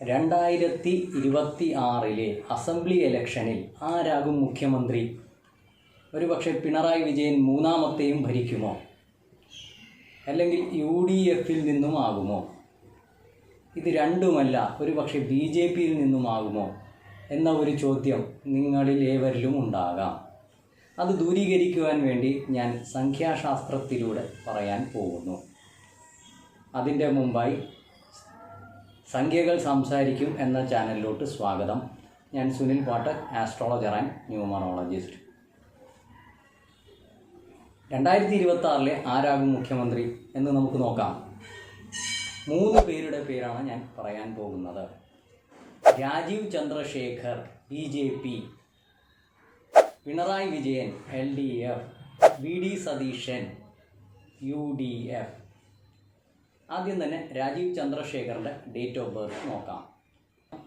2026 assembly ഇലക്ഷനിൽ ആരാകും മുഖ്യമന്ത്രി? ഒരുപക്ഷെ പിണറായി വിജയൻ മൂന്നാമത്തെയും ഭരിക്കുമോ? അല്ലെങ്കിൽ UDF-ൽ നിന്നും ആകുമോ? ഇത് രണ്ടുമല്ല, ഒരുപക്ഷെ BJP-യിൽ നിന്നുമാകുമോ എന്ന ഒരു ചോദ്യം നിങ്ങളിൽ ഏവരിലും ഉണ്ടാകാം. അത് ദൂരീകരിക്കുവാൻ വേണ്ടി ഞാൻ സംഖ്യാശാസ്ത്രത്തിലൂടെ പറയാൻ പോകുന്നു. അതിൻ്റെ മുമ്പായി സംഖ്യകൾ സംസാരിക്കും എന്ന ചാനലിലോട്ട് സ്വാഗതം. ഞാൻ സുനിൽ പാട്ടക്, ആസ്ട്രോളജർ ആൻഡ് ന്യൂമറോളജിസ്റ്റ്. 2026 ആരാകും മുഖ്യമന്ത്രി എന്ന് നമുക്ക് നോക്കാം. 3 പേരുടെ പേരാണ് ഞാൻ പറയാൻ പോകുന്നത്. Rajeev Chandrasekhar BJP, Pinarayi Vijayan LDF, VD Satheesan UDF. ആദ്യം തന്നെ രാജീവ് ചന്ദ്രശേഖറിൻ്റെ ഡേറ്റ് ഓഫ് ബർത്ത് നോക്കാം.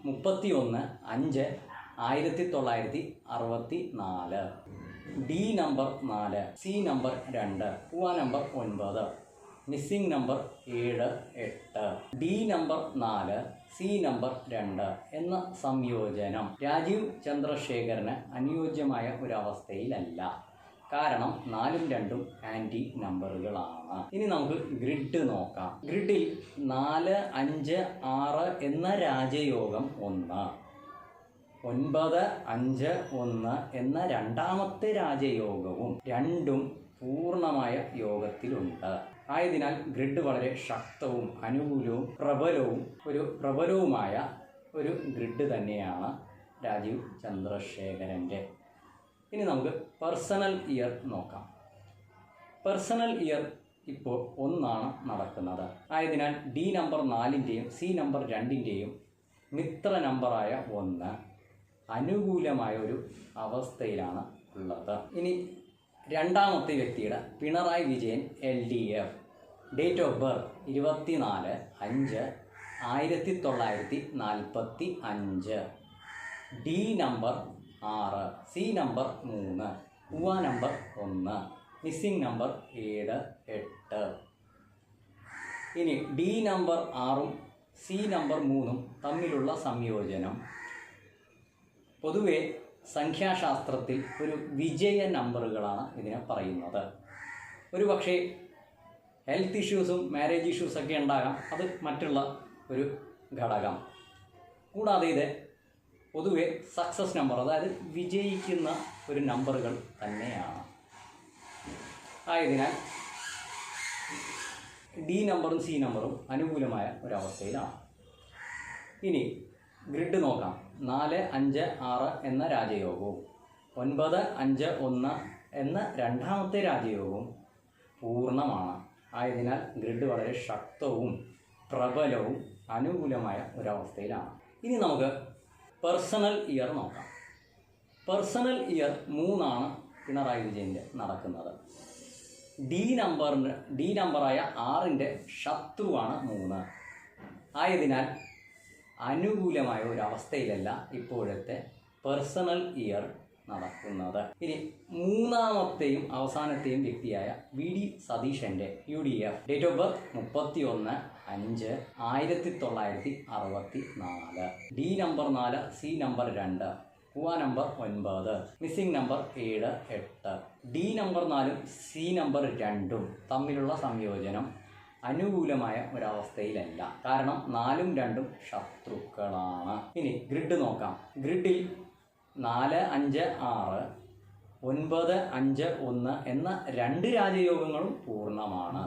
31/5/1964. D നമ്പർ 4, C നമ്പർ 2, പൂവ number 9, missing number 7, 8. D number 4, C number 2 എന്ന സംയോജനം രാജീവ് ചന്ദ്രശേഖറിന് അനുയോജ്യമായ ഒരവസ്ഥയിലല്ല. കാരണം 4ഉം 2ഉം ആൻറ്റി നമ്പറുകളാണ്. ഇനി നമുക്ക് ഗ്രിഡ് നോക്കാം. ഗ്രിഡിൽ 4, 5, 6 എന്ന രാജയോഗം 1, 9, 5, 1 എന്ന രണ്ടാമത്തെ രാജയോഗവും 2ഉം പൂർണ്ണമായ യോഗത്തിലുണ്ട്. ആയതിനാൽ ഗ്രിഡ് വളരെ ശക്തവും അനുകൂലവും പ്രബലവുമായ ഒരു ഗ്രിഡ് തന്നെയാണ് രാജീവ് ചന്ദ്രശേഖരൻ്റെ. ഇനി നമുക്ക് പേഴ്സണൽ ഇയർ നോക്കാം. പേഴ്സണൽ ഇയർ ഇപ്പോൾ 1 നടക്കുന്നത്. ആയതിനാൽ D നമ്പർ 4ൻ്റെയും C നമ്പർ 2ൻ്റെയും മിത്ര നമ്പറായ 1 അനുകൂലമായ ഒരു അവസ്ഥയിലാണ് ഉള്ളത്. ഇനി രണ്ടാമത്തെ വ്യക്തിയുടെ Pinarayi Vijayan LDF, date of birth 24/5/1945. D number 6, C number 3, പൂവ നമ്പർ 1, മിസ്സിംഗ് നമ്പർ 7, 8. ഇനി D നമ്പർ 6ഉം C നമ്പർ 3ഉം തമ്മിലുള്ള സംയോജനം പൊതുവെ സംഖ്യാശാസ്ത്രത്തിൽ ഒരു വിജയ നമ്പറുകളാണ് ഇതിനെ പറയുന്നത്. ഒരു പക്ഷേ ഹെൽത്ത് ഇഷ്യൂസും മാരേജ് ഇഷ്യൂസൊക്കെ ഉണ്ടാകാം, അത് മറ്റുള്ള ഒരു ഘടകം. കൂടാതെ ഇത് പൊതുവെ സക്സസ് നമ്പർ, അതായത് വിജയിക്കുന്ന ഒരു നമ്പറുകൾ തന്നെയാണ്. ആയതിനാൽ D നമ്പറും C നമ്പറും അനുകൂലമായ ഒരവസ്ഥയിലാണ്. ഇനി ഗ്രിഡ് നോക്കാം. 4, 5, 6 എന്ന രാജയോഗവും 9, 5, 1 എന്ന രണ്ടാമത്തെ രാജയോഗവും പൂർണ്ണമാണ്. ആയതിനാൽ ഗ്രിഡ് വളരെ ശക്തവും പ്രബലവും അനുകൂലമായ ഒരവസ്ഥയിലാണ്. ഇനി നമുക്ക് പേഴ്സണൽ ഇയർ നോക്കാം. പേഴ്സണൽ ഇയർ 3 പിണറായി വിജയൻ്റെ നടക്കുന്നത്. D നമ്പറായ 6ൻ്റെ ശത്രുവാണ് 3. ആയതിനാൽ അനുകൂലമായ ഒരവസ്ഥയിലല്ല ഇപ്പോഴത്തെ പേഴ്സണൽ ഇയർ നടക്കുന്നത്. ഇനി മൂന്നാമത്തെയും അവസാനത്തെയും വ്യക്തിയായ VD സതീശൻ്റെ UDF, date of birth 31/5/1964. D number 4, C number 2, പൂവ number 9, missing number 7, 8. D number 4ഉം C നമ്പർ 2ഉം തമ്മിലുള്ള സംയോജനം അനുകൂലമായ ഒരവസ്ഥയിലല്ല. കാരണം 4ഉം 2ഉം ശത്രുക്കളാണ്. ഇനി ഗ്രിഡ് നോക്കാം. ഗ്രിഡിൽ 4, 5, 6, 9, 5, 1 എന്ന 2 രാജയോഗങ്ങളും പൂർണ്ണമാണ്.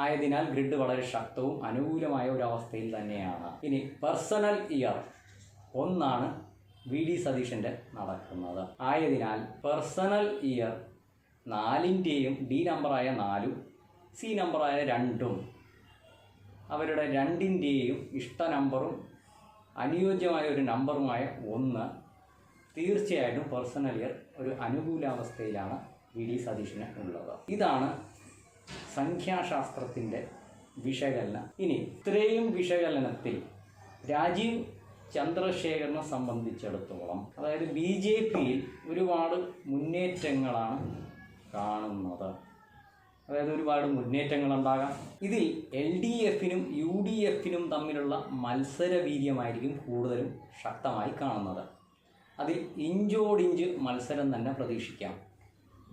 ആയതിനാൽ ഗ്രിഡ് വളരെ ശക്തവും അനുകൂലമായ ഒരവസ്ഥയിൽ തന്നെയാണ്. ഇനി പേഴ്സണൽ ഇയർ 1 VD സതീശൻ്റെ നടക്കുന്നത്. ആയതിനാൽ പേഴ്സണൽ ഇയർ 4ൻ്റെയും D നമ്പറായ 4ഉം C നമ്പറായ 2ഉം അവരുടെ 2ൻ്റെയും ഇഷ്ട നമ്പറും അനുയോജ്യമായ ഒരു നമ്പറുമായ 1 തീർച്ചയായിട്ടും പേഴ്സണൽ ഇയർ ഒരു അനുകൂലാവസ്ഥയിലാണ് VD സതീശന് ഉള്ളത്. ഇതാണ് സംഖ്യാശാസ്ത്രത്തിൻ്റെ വിശകലനം. ഇനി ഇത്രയും വിശകലനത്തിൽ രാജീവ് ചന്ദ്രശേഖരനെ സംബന്ധിച്ചിടത്തോളം, അതായത് BJP-യിൽ ഒരുപാട് മുന്നേറ്റങ്ങളാണ് കാണുന്നത്. അതായത് ഒരുപാട് മുന്നേറ്റങ്ങളുണ്ടാകാം. ഇതിൽ LDFനും UDFനും തമ്മിലുള്ള മത്സര വീര്യമായിരിക്കും കൂടുതലും ശക്തമായി കാണുന്നത്. അതിൽ ഇഞ്ചോടിഞ്ച് മത്സരം തന്നെ പ്രതീക്ഷിക്കാം.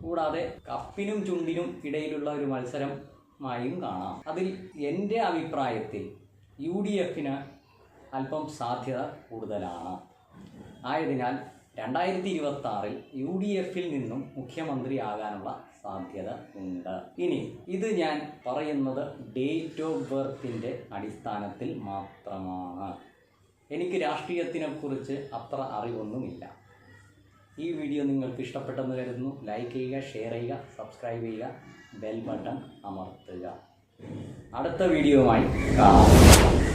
കൂടാതെ കപ്പിനും ചുണ്ടിനും ഇടയിലുള്ള ഒരു മത്സരമായും കാണാം. അതിൽ എൻ്റെ അഭിപ്രായത്തിൽ UDFന് അല്പം സാധ്യത കൂടുതലാണ്. ആയതിനാൽ 2026 UDFിൽ നിന്നും മുഖ്യമന്ത്രിയാകാനുള്ള സാധ്യത ഉണ്ട്. ഇനി ഇത് ഞാൻ പറയുന്നത് ഡേറ്റ് ഓഫ് ബർത്തിൻ്റെ അടിസ്ഥാനത്തിൽ മാത്രമാണ്. എനിക്ക് രാഷ്ട്രീയത്തിനെക്കുറിച്ച് അത്ര അറിവൊന്നുമില്ല. ഈ വീഡിയോ നിങ്ങൾക്ക് ഇഷ്ടപ്പെട്ടെന്ന് കരുതുന്നു. ലൈക്ക് ചെയ്യുക, ഷെയർ ചെയ്യുക, സബ്സ്ക്രൈബ് ചെയ്യുക, ബെൽ ബട്ടൺ അമർത്തുക. അടുത്ത വീഡിയോയുമായി കാണാം.